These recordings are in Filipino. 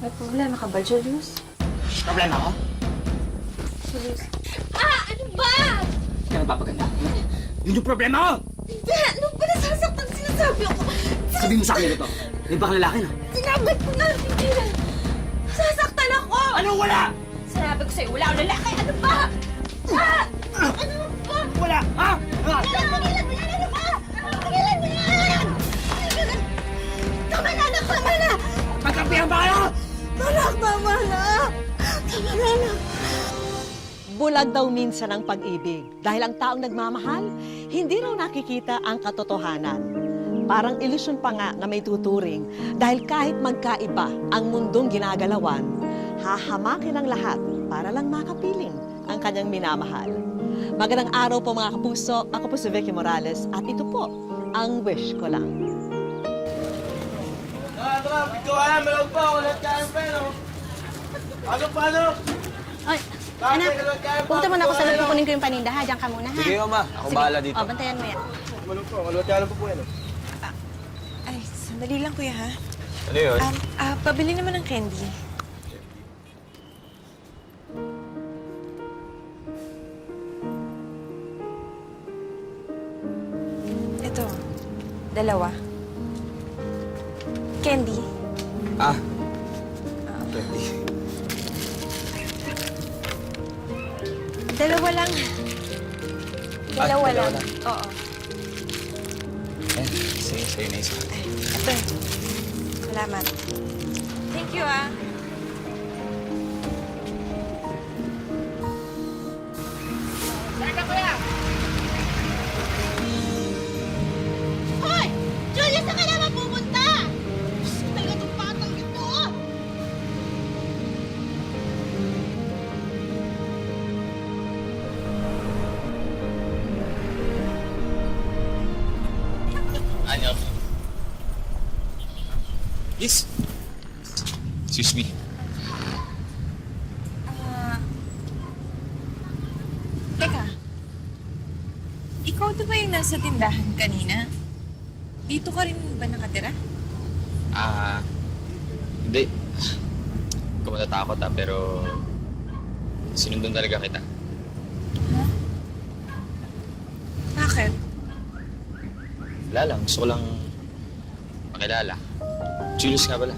May problema ka ba, Julius? Problema ko? Julius? Ano ba? Hindi ka nagpapaganda. Yun yung problema ko! Hindi! Ano ba nasasaktan sinasabi ko? Sabihin mo sa akin ito. May bakang lalaki na. Sinabi ko na! Hindi na! Nasasaktan ako! Anong wala? Sinabi ko sa'yo, wala akong lalaki! Ano ba? Ano ba? Wala! Ha? Pagilan mo yan! Ano ba? Pagilan mo yan! Tama na, anak! Tama na! Magkampihan ba kayo? Anak, tama na! Tama na, anak! Bulag daw minsan ang pag-ibig dahil ang taong nagmamahal, hindi raw nakikita ang katotohanan. Parang ilusyon pa nga na may tuturing dahil kahit magkaiba ang mundong ginagalawan, hahamakin ang lahat para lang makapiling ang kanyang minamahal. Magandang araw po mga kapuso, ako po si Vicky Morales at ito po ang wish ko lang. Tara, pigkawalan, malawag pa, walang kain pa, no? Pasok! Ay, anak, punta muna ako sa loob, kukunin ko yung paninda, ha? Diyan ka muna, ha? Sige, Oma. Ako Sige. bahala dito. O, bantayan mo yan. Malawag pa, walang kain pa po yan, no? Ay, sandali lang kuya ha. Ano yun? Pabili naman ng candy. Ito, dalawa. Candy. Candy. Dalawa lang. Dalawa lang. Oo. Eh, sige, sa'yo na isa. Ay, ito. Salamat. Thank you, ah. Hoy! Julius, saan ka naman pumunta? Talaga itong patang ito! Ano? Yes. Excuse me. Teka. Ikaw to ba yung nasa tindahan kanina? Dito ka rin ba nakatira? Hindi. Hindi ko matatakot pero sinundan talaga kita. Bakit? Wala lang, gusto ko lang makilala. Julius nga pala.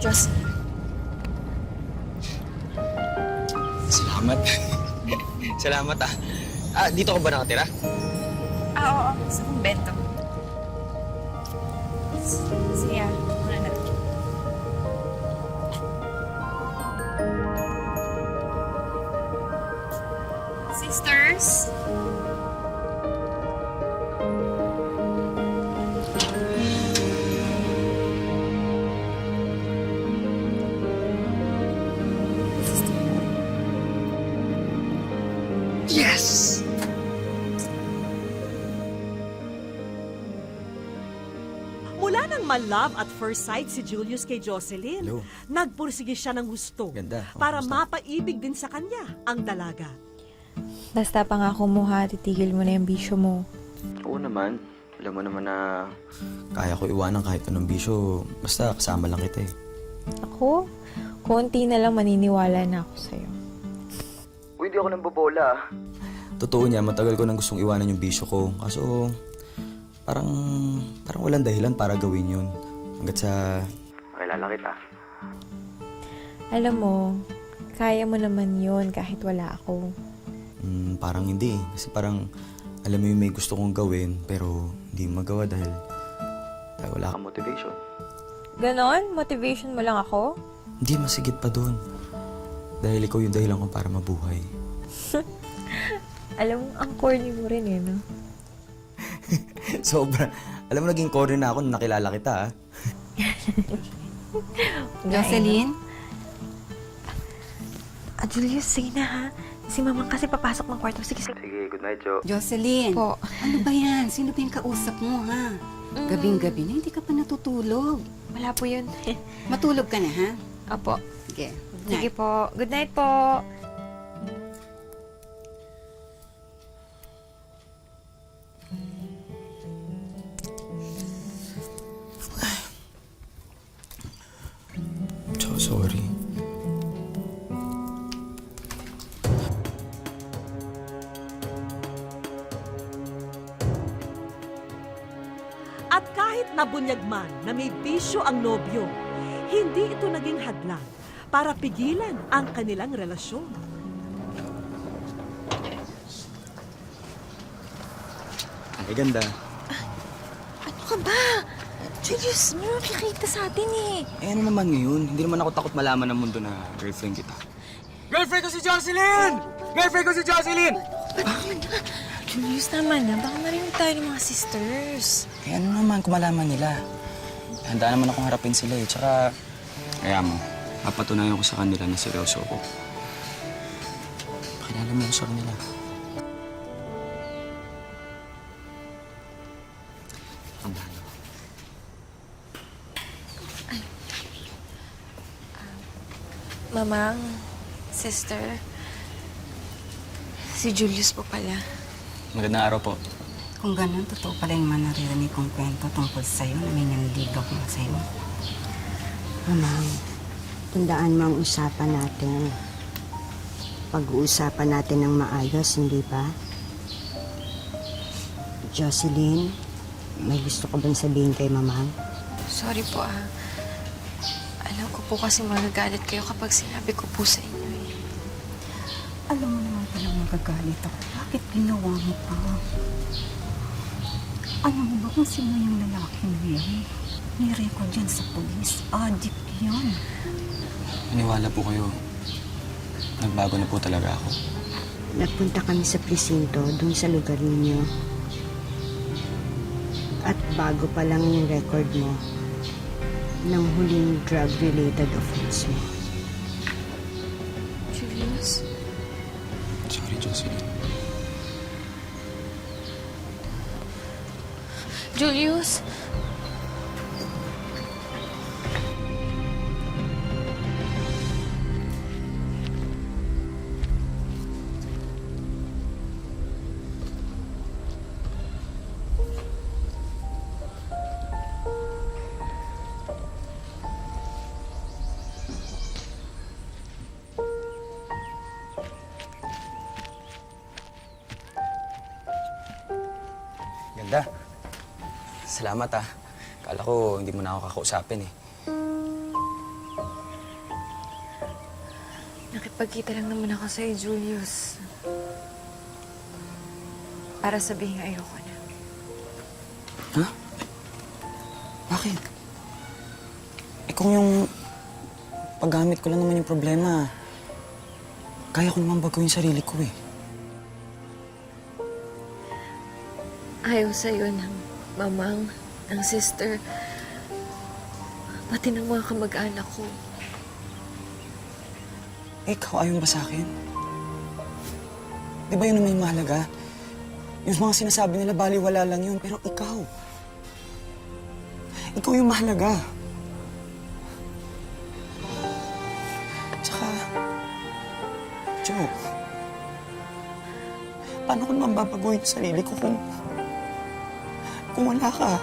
Jocelyn. Salamat. Salamat dito ka ba nakatira? Oo. Sa kumbento. Siya. Muna na. Sisters? Yes! Mula nang ma-love at first sight si Julius kay Jocelyn, Hello. nagpursige siya ng gusto Ganda. para Kamusta? mapaibig din sa kanya ang dalaga. Basta pangako mo ha, titigil mo na yung bisyo mo. Oo naman. Alam mo naman na kaya ko iwanan kahit anong bisyo. Basta kasama lang kita eh. Ako, konti na lang maniniwala na ako sa'yo. Uy, hindi ako nang bobola. Totoo niya, matagal ko nang gustong iwanan yung bisyo ko. Kaso, parang walang dahilan para gawin yun. Hanggat sa makilala kita. Alam mo, kaya mo naman yun kahit wala ako. Parang hindi. Kasi parang, alam mo yung may gusto kong gawin, pero hindi mo magawa dahil wala kang motivation. Ganon? Motivation mo lang ako? Hindi, masigit pa doon. Dahil ikaw yung dahilan ko para mabuhay. Alam mo, ang corny mo rin eh, no? Sobra. Alam mo, naging corny na ako nung nakilala kita, ah. Jocelyn? Julius, sige na ha. Si Mamang kasi papasok ng kwarto. Sige, sige. Sige, good night, Jo. Jocelyn? Po. Ano ba yan? Sino ba yung kausap mo, ha? Gabing-gabi na, hindi ka pa natutulog. Wala po yun. Matulog ka na, ha? Opo. Sige. Sige po. Good night po. Sorry. At kahit nabunyag man na may bisyo ang nobyo, hindi ito naging hadlang para pigilan ang kanilang relasyon. Ay, ganda. Ano ka ba? Julius, may makikita sa atin eh. Eh, ano naman ngayon? Hindi naman ako takot malaman ng mundo na girlfriend kita. Girlfriend ko si Jocelyn! Girlfriend ko si Jocelyn! Julius, tama na. Baka marinig tayo ng mga sisters. Eh, ano naman kung malaman nila? Handa naman akong harapin sila eh. Tsaka, kaya mo, papatunayan ko sa kanila na seryoso ko. Pakilala mo ko sa kanila. Ang bahala. Mamang, sister, si Julius po pala. Magandang araw po. Kung ganun, totoo pala yung mga naririnig kong kwento tungkol sa'yo na may nanligaw ko sa'yo. Mamang, tandaan mo ang usapan natin. Pag-uusapan natin ng maayos, hindi ba? Jocelyn, may gusto ka bang sabihin kay Mamang? Sorry po Alam ko po kasi magagalit kayo kapag sinabi ko po sa inyo eh. Alam mo naman palang magagalit ako. Bakit ginawa mo pa? Alam mo ba kung sino yung lalaking yan? May record yan sa polis. Addict yan. Maniwala po kayo. Nagbago na po talaga ako. Nagpunta kami sa presinto, dun sa lugar ninyo. At bago pa lang yung record mo, ng huling drug-related offense mo. Julius? Sorry, Jocelyn. Julius? Ganda. Salamat ah. Kala ko hindi mo na ako kakausapin eh. Nakipagkita lang naman ako sa'yo, Julius. Para sabihin ayoko na. Ha? Bakit? Eh kung yung paggamit ko lang naman yung problema, kaya ko naman baguhin yung sarili ko eh. Ayaw sa'yo ng mamang, ng sister, pati ng mga kamag-anak ko. Ikaw, ayaw ba sa akin? Di ba yun naman yung mahalaga? Yung mga sinasabi nila, baliwala lang yun. Pero ikaw, ikaw yung mahalaga. Tsaka, Joe, paano ko naman babaguhin yung sarili ko kung wala ka?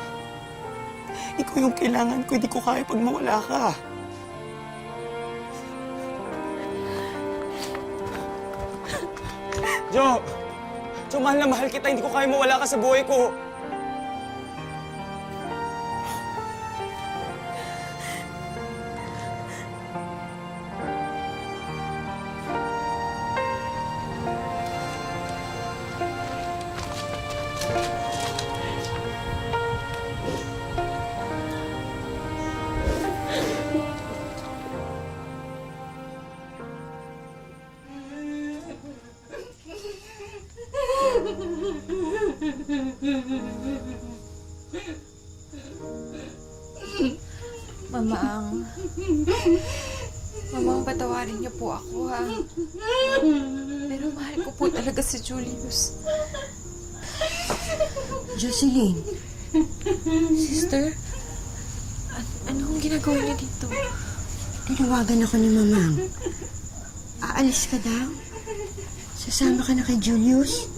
Ikaw yung kailangan ko, hindi ko kaya pag mawala ka. Joe! Joe, mahal na mahal kita. Hindi ko kaya mawala ka sa buhay ko. Mamang, patawarin niyo po ako, ha? Pero mahal ko po talaga si Julius. Jocelyn, Sister, anong ginagawa niyo dito? tinawagan ako ni Mamang. Aalis ka daw? Sasama ka na kay Julius?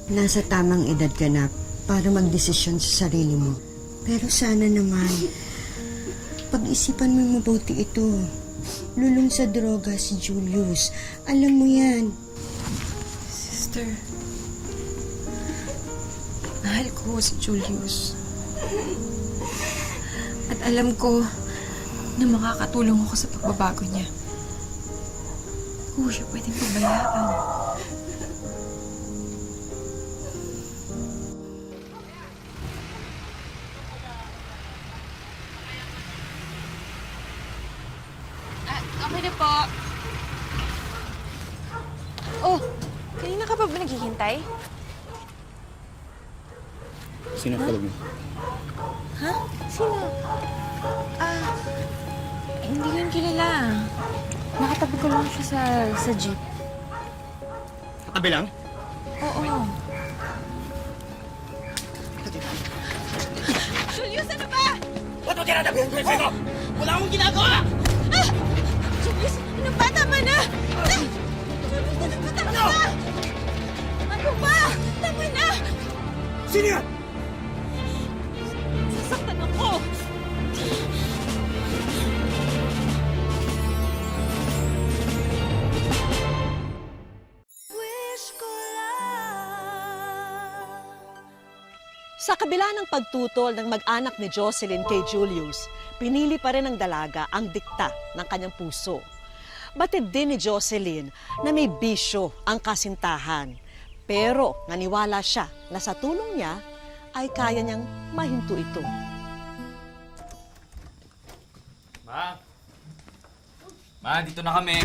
Nasa tamang edad ka na para magdesisyon sa sarili mo. Pero sana naman, Pag-isipan mo mabuti ito. Lulong sa droga si Julius. Alam mo yan. Sister, mahal ko si Julius. At alam ko na makakatulong ako sa pagbabago niya. Hindi ko siya pwedeng pabayaan. Okay na po. Oh, kanina ka pa ba naghihintay? Sino ka mo? Ha? Sino? Hindi ko yun kilala. Nakatabi ko lang siya sa jeep. Katabi lang? Oo. Julius, ano ba? Ba't mo tinatabi ang girlfriend ko? Wala akong ginagawa! Julius, ano ba? Tama na! Julius, ano ba? Tama na! Ano ba? Tama na! Sino yan? Sasaktan ako! Sa kabila ng pagtutol ng mag-anak ni Jocelyn kay Julius, pinili pa rin ng dalaga ang dikta ng kanyang puso. Batid din ni Jocelyn na may bisyo ang kasintahan. Pero naniwala siya na sa tulong niya ay kaya niyang mahinto ito. Ma! Ma, dito na kami.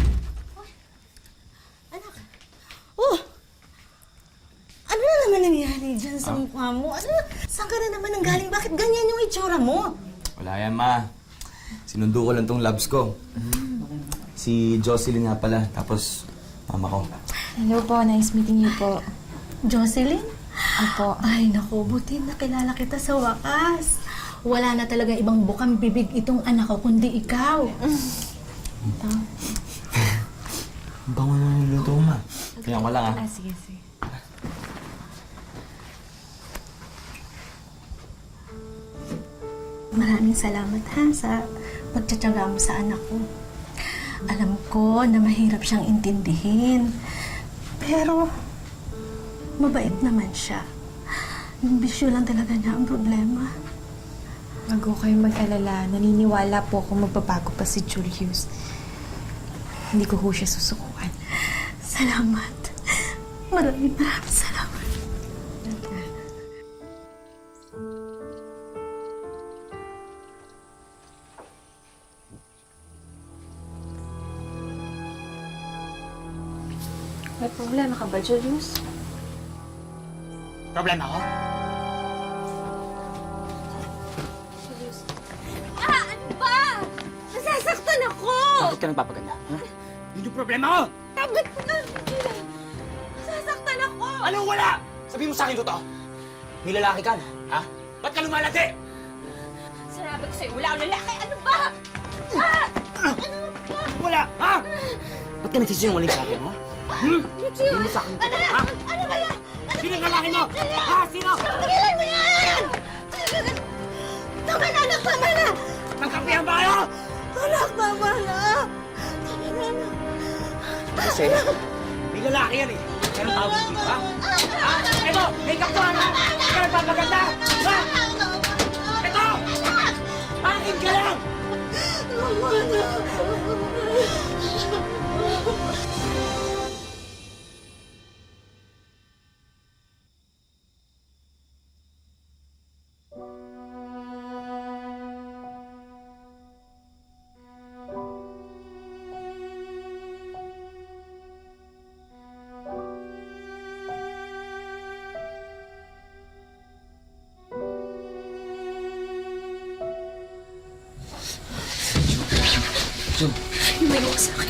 Oh! Ano na naman nangyari dyan sa mukha mo? Ano? Saan ka na naman nanggaling? Bakit ganyan yung itsura mo? Wala yan, ma. Sinundo ko lang tong labs ko. Si Jocelyn nga pala, tapos mama ko. Hello po, nice meeting you po. Jocelyn? Opo. Ay, naku, buti nakilala kita sa wakas. Wala na talaga ibang bukang bibig itong anak ko, kundi ikaw. Bango na niluto ko, ma. Kaya ko lang, ah. Sige, sige. Maraming salamat ha sa pagtsatsaga mo sa anak ko. Alam ko na mahirap siyang intindihin. Pero, mabait naman siya. Yung bisyo lang talaga niya ang problema. Wag ko kayong mag-alala. Naniniwala po akong magbabago pa si Julius. Hindi ko ho siya susukuan. Salamat. Maraming salamat. May problema ka ba, Julius? Problema ko? Ano ba? Nasasaktan ako! Bakit ka nagpapaganda? Ha? Yun yung problema ko! Tabit ko na! Nasasaktan ako! Anong wala? Sabi mo sa akin totoo. May lalaki ka na, ha? Ba't ka lumalati? Sinabi ko sa'yo, wala akong lalaki! Ano ba? Wala, ha? Ba't ka nagsisinungaling sa akin, ha? Sabi mo sa akin totoo, ha? Ano ba yan? Sino ang lalaki mo? Ha? Sino? Tigilan mo yan! Tama na, anak! Tama na! Magkampihan ba kayo? Anak, tama na! Tama na, anak. Kasi, may lalaki yan eh. Kaya ang tawag dito, ha? Ha? Ito, may kaptuan, ha? Hindi ka nagpapaganda, ha? Ito! Akin ka lang! Tama na! Jo, Lumayo ka sa akin.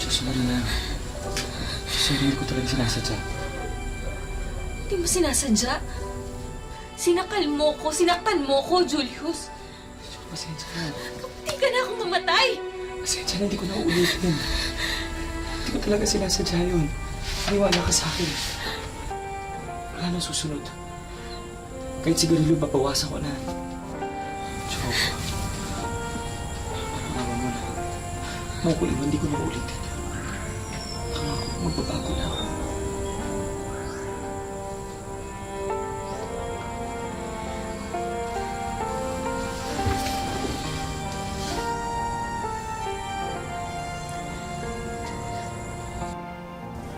Jo, sorry na. Sorry ko talaga sinasadya. Hindi mo sinasadya. Sinakal mo ko, sinaktan mo ko, Julius. Jo, pasensya na. Hindi ka na ako mamatay. Pasensya na, hindi ko na uulitin. Hindi ko talaga sinasadya yun. Maniwala ka sa akin. Wala na susunod. Kahit sigarilyo, babawasan ko na. Jo, mo ko iwan, hindi ko na uulitin. Pangako, magbabago na ako.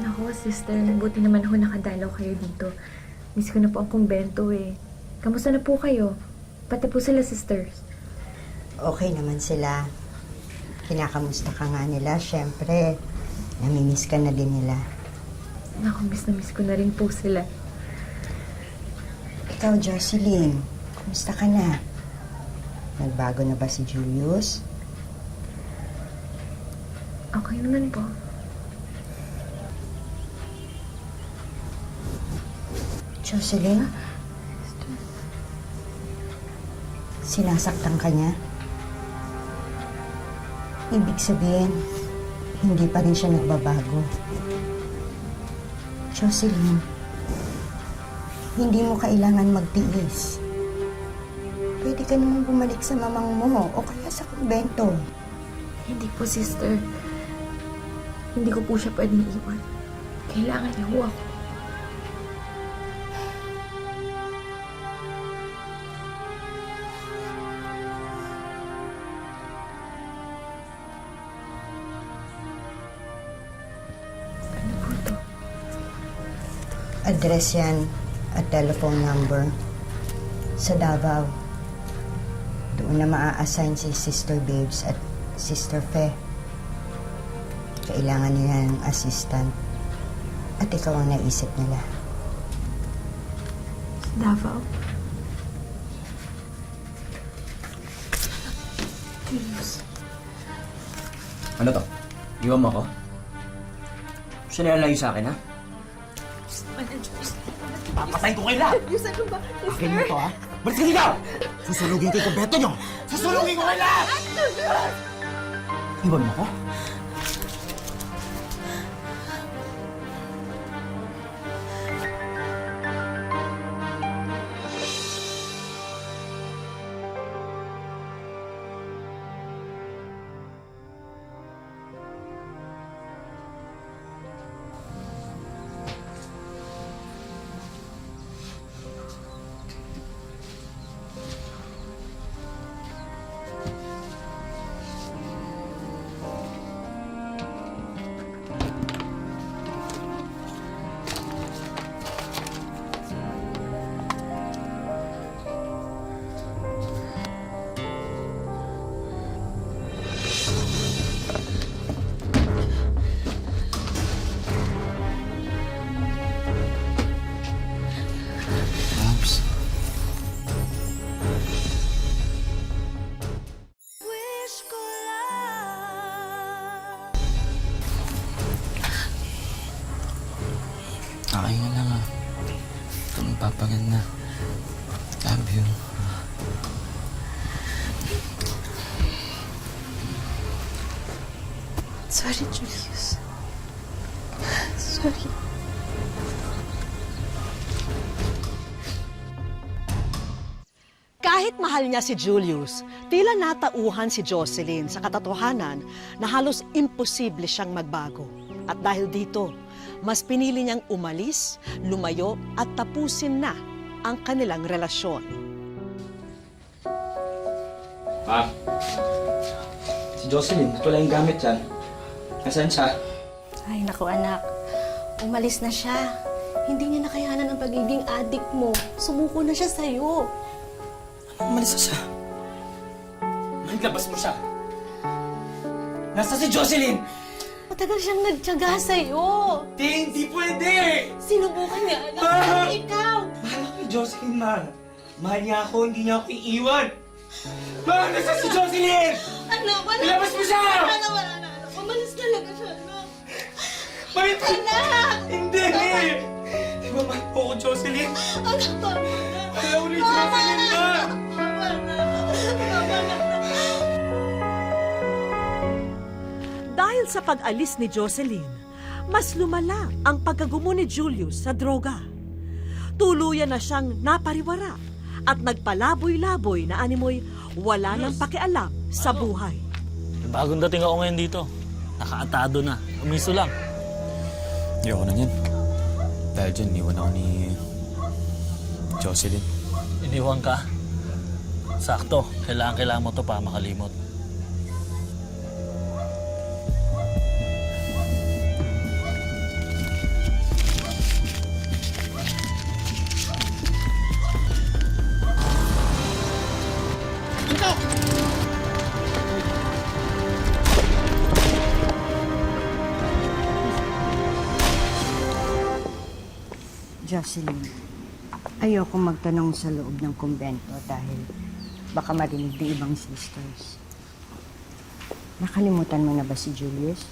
Naku, sister, buti naman ho nakadalaw kayo dito. Miss ko na po ang kumbento eh. Kamusta na po kayo? Pati po sila, sisters. Okay naman sila. Kinakamusta ka nga nila, syempre. Namimiss ka na din nila. Naku, miss na miss ko na rin po sila. Ikaw, Jocelyn, kumusta ka na? Nagbago na ba si Julius? Okay naman po. Jocelyn? Sinasaktan ka niya? Ibig sabihin, hindi pa rin siya nagbabago. Jocelyn, hindi mo kailangan magtiis. Pwede ka naman bumalik sa mamang mo o kaya sa kumbento. Hindi po, sister. Hindi ko po siya pwedeng iwan. Kailangan niya ho ako. Ano po to? Address yan at telephone number sa Davao. Doon na maa-assign si Sister Babes at Sister Fe. Kailangan nila ng assistant at ikaw ang naisip nila. Davao? Julius. Ano to? Iwan mo ako? Gusto na lang sa akin, ha? Papatayin ko kayo lahat! Ano ba? Akin mo to, ha? Balis ka dito! Susulugin ko yung kumpleto nyo! Susulugin ko kayo lahat! Iwan mo ako? Babs, akin na lang, ah. Ito magpapaganda. Love you. Sorry, Julius. Sorry. Kahit mahal niya si Julius, tila natauhan si Jocelyn sa katotohanan na halos imposible siyang magbago. At dahil dito, mas pinili niyang umalis, lumayo at tapusin na ang kanilang relasyon. Pa, si Jocelyn, ito lang yung gamit yan. Nasaan siya? Ay, naku anak. Umalis na siya. Hindi niya nakayanan ang pagiging adik mo. Sumuko na siya sa'yo. Umalis na siya. Maglabas mo siya. Nasa si Jocelyn! Matagal siyang nagtiyaga sa'yo. Hindi pwede! Sinubukan niya, anak. Ah! Ikaw! Mahal ako kay Jocelyn, ma. Mahal niya ako, hindi niya ako iiwan. Ma, nasa si Jocelyn! Anak, wala. Ilabas mo siya! Wala na, wala na. Anak, umalis talaga siya, anak. May Anak! Hindi! Di ba mahal po ako, Jocelyn? Anak, tama na. Ayaw ni Jocelyn, ma! Tama na. Tama na. Dahil sa pag-alis ni Jocelyn, mas lumala ang pagkagumo ni Julius sa droga. Tuluyan na siyang napariwara at nagpalaboy-laboy na animoy wala nang pakialam sa buhay. Bagong dating ako ngayon dito. Nakaatado na. Umiso lang. Ayoko na yan. Dahil dyan, iwan ako ni Jocelyn. Iniwan ka. Sakto. Kailangan mo to para makalimot. Jocelyn, ayoko magtanong sa loob ng kumbento dahil baka marinig ng ibang sisters. Nakalimutan mo na ba si Julius?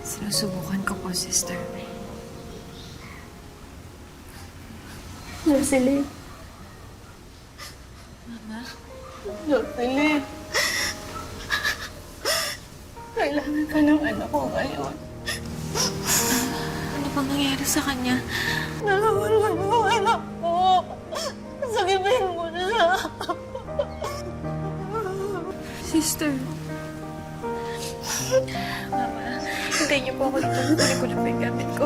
Sinusubukan ko po, sister. Jocelyn. Mama? Jocelyn, kailangan ka ng anak ko ngayon. Ano bang nangyari sa kanya? Nawala yung anak ko. Sagipin mo siya. Sister. Mama, hintayin niyo po ako dito. Kunin ko na po yung gamit ko.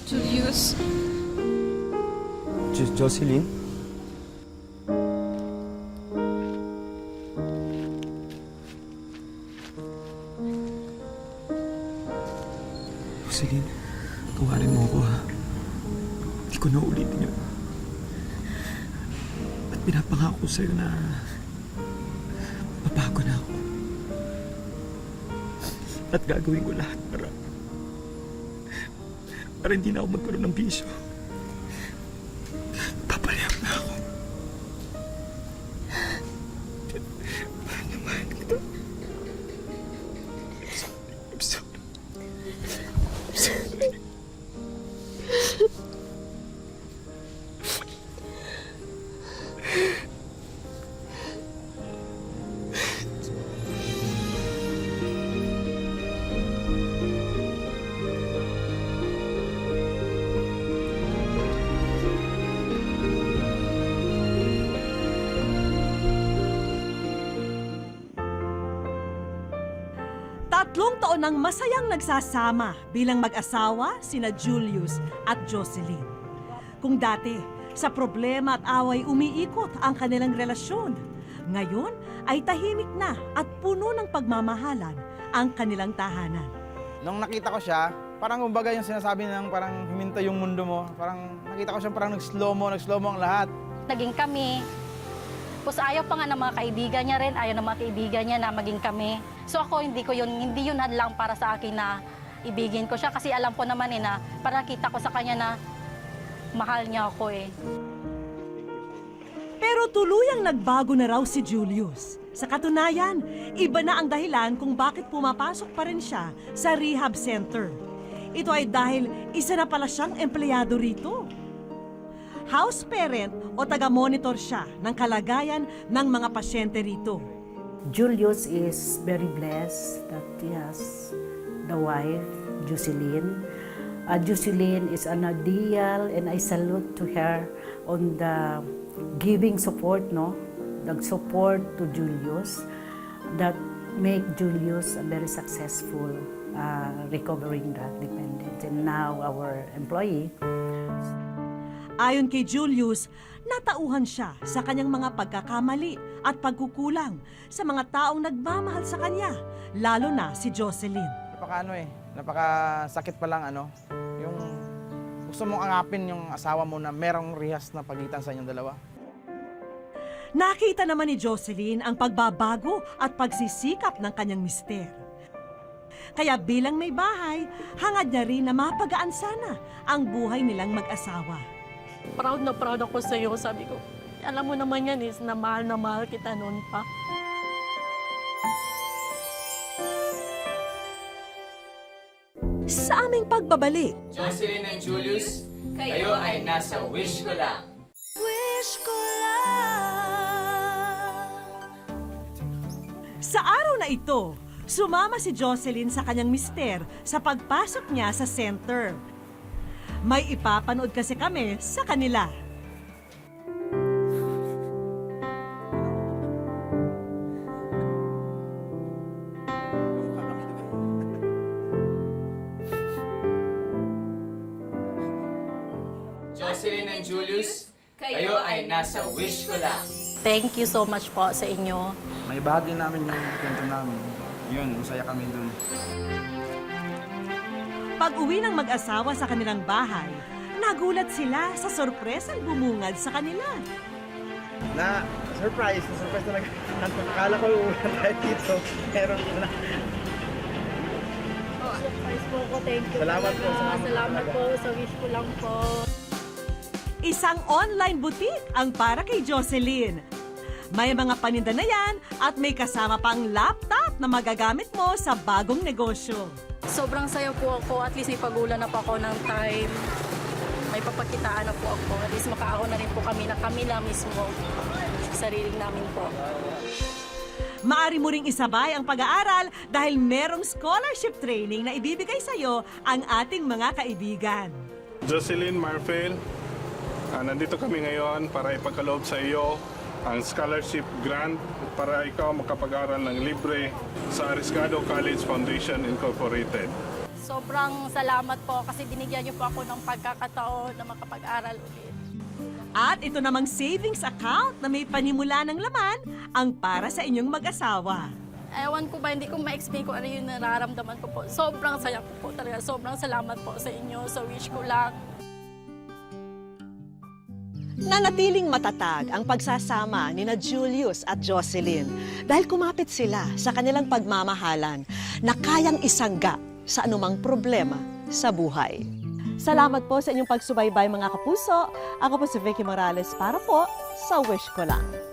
Julius. Jocelyn? Jocelyn, tawarin mo ako ha. Hindi ko na ulitin yun. At pinapangako sa'yo na mabago na ako. At gagawin ko lahat para hindi na ako magkaroon ng bisyo. Papalihap na ako. Mahal na mahal kita. I'm sorry. I'm sorry. Tatlong taon nang masayang nagsasama bilang mag-asawa sina Julius at Jocelyn. Kung dati, sa problema at away umiikot ang kanilang relasyon, ngayon ay tahimik na at puno ng pagmamahalan ang kanilang tahanan. Nung nakita ko siya, parang kumbaga yung sinasabi ng parang huminto yung mundo mo. Parang nakita ko siya parang nag-slow mo ang lahat. Naging kami. Tapos ayaw pa nga ng mga kaibigan niya rin, ayaw ng mga kaibigan niya na maging kami. So ako, hindi yun hadlang para sa akin na ibigin ko siya. Kasi alam ko naman na parang nakita ko sa kanya na mahal niya ako eh. Pero tuluyang nagbago na raw si Julius. Sa katunayan, iba na ang dahilan kung bakit pumapasok pa rin siya sa rehab center. Ito ay dahil isa na pala siyang empleyado rito. House parent o taga-monitor siya ng kalagayan ng mga pasyente rito. Julius is very blessed that he has the wife, Jocelyn. Jocelyn is an ideal and I salute to her on the giving support, no? The support to Julius that make Julius a very successful recovering drug dependence. And now our employee. Ayon kay Julius, natauhan siya sa kanyang mga pagkakamali at pagkukulang sa mga taong nagmamahal sa kanya, lalo na si Jocelyn. Napakasakit pa lang yung gusto mong angapin yung asawa mo na merong rihas na pagitan sa inyong dalawa. Nakita naman ni Jocelyn ang pagbabago at pagsisikap ng kanyang mister. Kaya bilang may bahay, hangad niya rin na mapagaan sana ang buhay nilang mag-asawa. Proud na proud ako sa iyo, sabi ko. Alam mo naman yan is na mahal kita noon pa. Sa aming pagbabalik, Jocelyn and Julius, kayo ay nasa wish ko lang. Wish ko lang. sa araw na ito, sumama si Jocelyn sa kanyang mister sa pagpasok niya sa center. May ipapanood kasi kami sa kanila. Jocelyn and Julius, kayo ay nasa wish ko lang. Thank you so much po sa inyo. May bahagi namin yung kwento namin. Yun, masaya kami dun. Pag-uwi ng mag-asawa sa kanilang bahay, nagulat sila sa sorpresang bumungad sa kanila. Surprise talaga. Akala ko uulan tayo dito, pero wala. Surprise po ko. Thank you. Salamat po, Salamat po. Sa wish ko lang po. Isang online boutique ang para kay Jocelyn. May mga paninda na yan at may kasama pang laptop na magagamit mo sa bagong negosyo. Sobrang saya po ako. At least may pagulan na po ako ng time. May papakitaan na po ako. At least makaahon na rin po kami na mismo. Sa sariling namin po. Maari mo ring isabay ang pag-aaral dahil merong scholarship training na ibibigay sa'yo ang ating mga kaibigan. Jocelyn Marfil, nandito kami ngayon para ipagkaloob sa iyo ang scholarship grant para ikaw makapag-aral ng libre sa Arriesgado College Foundation Incorporated. Sobrang salamat po kasi binigyan niyo po ako ng pagkakataon na makapag-aral ulit. At ito namang savings account na may panimula ng laman ang para sa inyong mag-asawa. Ewan ko ba, hindi ko ma-explain kung ano yung nararamdaman ko po. Sobrang saya ko po talaga. Sobrang salamat po sa inyo. Sa wish ko lang. Nanatiling matatag ang pagsasama ni na Julius at Jocelyn dahil kumapit sila sa kanilang pagmamahalan na kayang isangga sa anumang problema sa buhay. Salamat po sa inyong pagsubaybay mga kapuso. Ako po si Vicky Morales para po sa Wish Ko Lang.